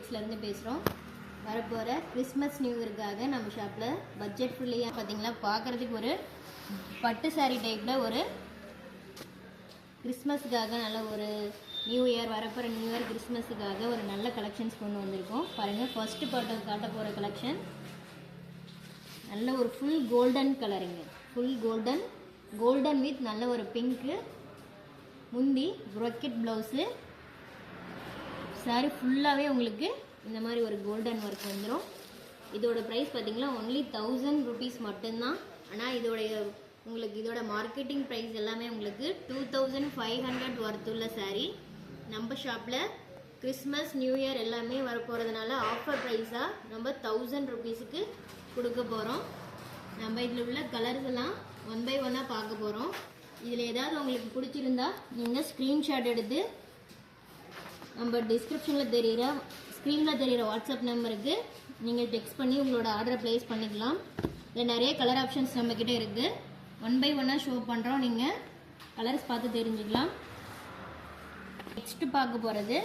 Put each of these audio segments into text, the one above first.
டெக்ஸ்லேருந்து பேசுகிறோம். வரப்போகிற Christmas new இயருக்காக நம்ம ஷாப்பில் பட்ஜெட் ஃப்ரீயாக பார்த்தீங்கன்னா பார்க்குறதுக்கு ஒரு பட்டு சாரீ டைப்பில் ஒரு கிறிஸ்மஸுக்காக நல்ல ஒரு நியூ இயர் வரப்போகிற நியூ இயர் கிறிஸ்மஸுக்காக ஒரு நல்ல கலெக்ஷன்ஸ் கொண்டு வந்திருக்கோம். பாருங்கள், ஃபஸ்ட்டு காட்ட போகிற கலெக்ஷன் நல்ல ஒரு ஃபுல் கோல்டன் கலருங்க. ஃபுல் கோல்டன் வித் நல்ல ஒரு பிங்க்கு முந்தி ப்ரொக்கெட் ப்ளவுஸு. சாரி ஃபுல்லாகவே உங்களுக்கு இந்த மாதிரி ஒரு கோல்டன் ஒர்க் வந்துடும். இதோட ப்ரைஸ் பார்த்தீங்கன்னா ஒன்லி 1000 rupees மட்டும்தான். ஆனால் இதோட மார்க்கெட்டிங் ப்ரைஸ் எல்லாமே உங்களுக்கு 2500 ஒர்த்துள்ள சாரீ. நம்ம ஷாப்பில் கிறிஸ்மஸ் நியூ இயர் எல்லாமே வரப்போகிறதுனால ஆஃபர் ப்ரைஸாக நம்ம 1000 rupeesக்கு கொடுக்க போகிறோம். நம்ம இதில் உள்ள கலர்ஸ் எல்லாம் 1 by 1 பார்க்க போகிறோம். இதில் ஏதாவது உங்களுக்கு பிடிச்சிருந்தா நீங்கள் ஸ்க்ரீன்ஷாட் எடுத்து நம்ம ஸ்க்ரீனில் தெரிகிற வாட்ஸ்அப் நம்பருக்கு நீங்கள் டெக்ஸ்ட் பண்ணி உங்களோட ஆர்டரை ப்ளேஸ் பண்ணிக்கலாம். இதில் நிறைய கலர் ஆப்ஷன்ஸ் நம்மக்கிட்ட இருக்குது. 1 by 1 ஷோ பண்ணுறோம், நீங்கள் கலர்ஸ் பார்த்து தெரிஞ்சுக்கலாம். நெக்ஸ்ட்டு பார்க்க போகிறது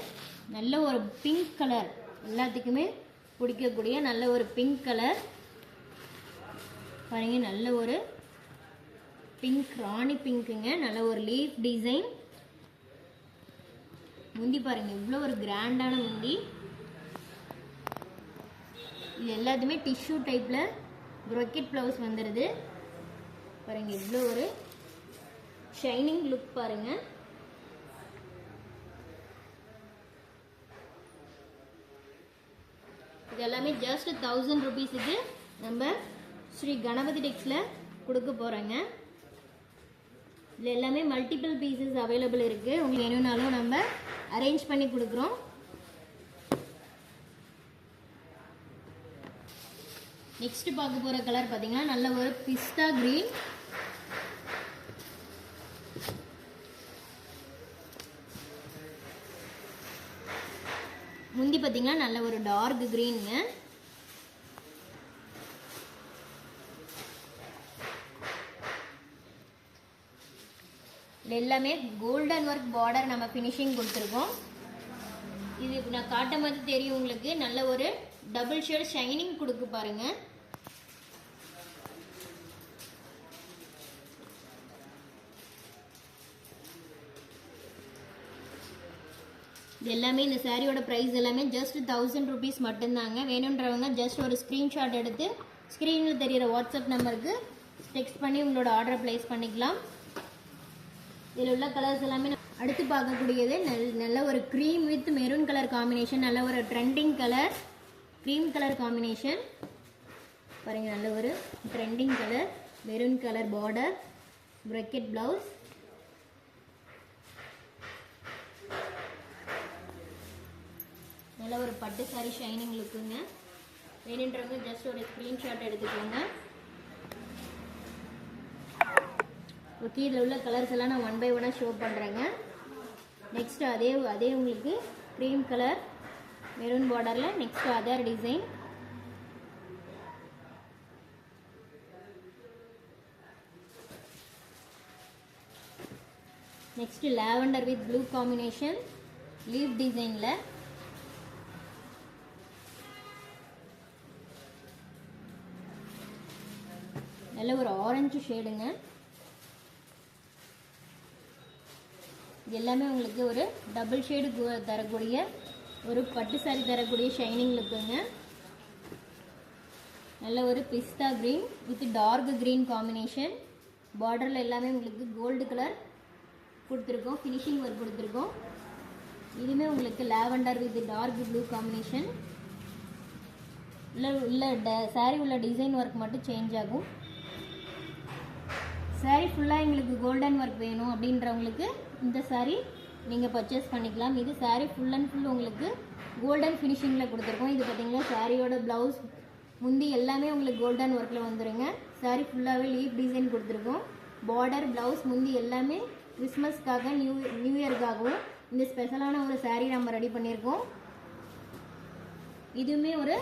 நல்ல ஒரு பிங்க் கலர், எல்லாத்துக்குமே பிடிக்கக்கூடிய நல்ல ஒரு பிங்க் கலர். பாருங்க, நல்ல ஒரு பிங்க், ராணி பிங்க்குங்க. நல்ல ஒரு லீஃப் டிசைன் முந்தி பாருங்க, இவ்வளோ ஒரு கிராண்டான முந்தி. இது எல்லாத்துமே டிஷ்யூ டைப்பில் ப்ரொக்கெட் ப்ளவுஸ் வந்துடுது. பாருங்க, இவ்வளோ ஒரு ஷைனிங் லுக் பாருங்க. இது எல்லாமே ஜஸ்ட் 1000 rupeesக்கு நம்ம ஸ்ரீ கணபதி டெக்ஸில் கொடுக்க போகிறோங்க. இதில் எல்லாமே மல்டிபிள் பீசஸ் அவைலபிள் இருக்குது. உங்களுக்கு வேணும்னாலும் நம்ம அரேஞ்ச் பண்ணி கொடுக்குறோம். நெக்ஸ்ட் பார்க்க போகிற கலர் பார்த்தீங்கன்னா நல்ல ஒரு பிஸ்தா கிரீன். முந்தி பார்த்தீங்கன்னா நல்ல ஒரு டார்க் கிரீனுங்க. எல்லாமே கோல்டன் ஒர்க் பார்டர் நம்ம ஃபினிஷிங் கொடுத்துருக்கோம். இது நான் காட்ட மாதிரி தெரியும் உங்களுக்கு. நல்ல ஒரு டபுள் ஷேட் ஷைனிங் கொடுக்கு பாருங்க. இது எல்லாமே இந்த சாரியோட ப்ரைஸ் எல்லாமே ஜஸ்ட் 1000 rupees மட்டும்தாங்க. வேணுன்றவங்க ஜஸ்ட் ஒரு ஸ்க்ரீன்ஷாட் எடுத்து ஸ்க்ரீனில் தெரிகிற வாட்ஸ்அப் நம்பருக்கு டெக்ஸ்ட் பண்ணி உங்களோட ஆர்டரை ப்ளேஸ் பண்ணிக்கலாம். இதில் உள்ள கலர்ஸ் எல்லாமே அடுத்து பார்க்கக்கூடியது நல்ல ஒரு cream with maroon colour combination. நல்ல ஒரு trending colour, cream colour combination பாருங்க. நல்ல ஒரு trending colour, maroon colour border, ப்ரொக்கெட் blouse. நல்ல ஒரு பட்டு சாரி ஷைனிங் லுக்குங்க. வேணுன்றவங்க ஜஸ்ட் ஒரு ஸ்க்ரீன்ஷாட் எடுத்துக்கோங்க. ஓகே, இதில் உள்ள கலர்ஸ் எல்லாம் நான் 1 by 1 ஷோ பண்ணுறேங்க. நெக்ஸ்ட் அதே உங்களுக்கு க்ரீம் கலர் மெரூன் பார்டரில் next other design. Next lavender with blue combination leaf டிசைனில். நல்ல ஒரு ஆரஞ்சு ஷேடுங்க. எல்லாமே உங்களுக்கு ஒரு டபுள் ஷேடு தரக்கூடிய ஒரு பட்டு சாரி தரக்கூடிய ஷைனிங் லுக்குங்க. நல்ல ஒரு pista green with dark green combination. பார்டரில் எல்லாமே உங்களுக்கு கோல்டு கலர் கொடுத்துருக்கோம், ஃபினிஷிங் ஒர்க் கொடுத்துருக்கோம். இதுவுமே உங்களுக்கு lavender with dark blue combination. இல்லை சாரி உள்ள டிசைன் ஒர்க் மட்டும் சேஞ்ச் ஆகும். சாரீ ஃபுல்லாக எங்களுக்கு கோல்டன் ஒர்க் வேணும் அப்படின்றவங்களுக்கு இந்த சாரீ நீங்கள் பர்ச்சேஸ் பண்ணிக்கலாம். இது சாரீ ஃபுல் அண்ட் ஃபுல் உங்களுக்கு கோல்டன் ஃபினிஷிங்கில் கொடுத்துருக்கோம். இது பார்த்தீங்கன்னா சாரியோட ப்ளவுஸ் முந்தி எல்லாமே உங்களுக்கு கோல்டன் ஒர்க்கில் வந்துடுங்க. சாரீ ஃபுல்லாகவே லீஃப் டிசைன் கொடுத்துருக்கோம். பார்டர், ப்ளவுஸ் முந்தி எல்லாமே கிறிஸ்மஸ்க்காக நியூ இயருக்காகவும் இந்த ஸ்பெஷலான ஒரு சாரீ நம்ம ரெடி பண்ணியிருக்கோம். இதுவுமே ஒரு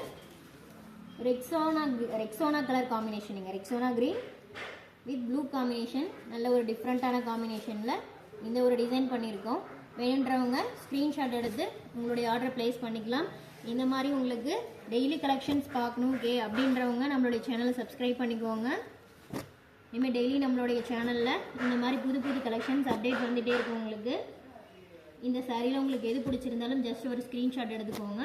ரெக்ஸோனா கலர் காம்பினேஷனுங்க. Rexona green with blue combination. நல்ல ஒரு டிஃப்ரெண்ட்டான காம்பினேஷனில் இந்த ஒரு டிசைன் பண்ணியிருக்கோம். வேணுன்றவங்க ஸ்க்ரீன்ஷாட் எடுத்து உங்களுடைய ஆர்டரை ப்ளேஸ் பண்ணிக்கலாம். இந்த மாதிரி உங்களுக்கு டெய்லி கலெக்ஷன்ஸ் பார்க்கணும் ஓகே அப்படின்றவங்க நம்மளுடைய சேனலை சப்ஸ்கிரைப் பண்ணிக்கோங்க. இனிமேல் டெய்லி நம்மளுடைய சேனலில் இந்த மாதிரி புது புது கலெக்ஷன்ஸ் அப்டேட் வந்துகிட்டே இருக்கும் உங்களுக்கு. இந்த சாரியில் உங்களுக்கு எது பிடிச்சிருந்தாலும் ஜஸ்ட் ஒரு ஸ்க்ரீன்ஷாட் எடுத்துக்கோங்க.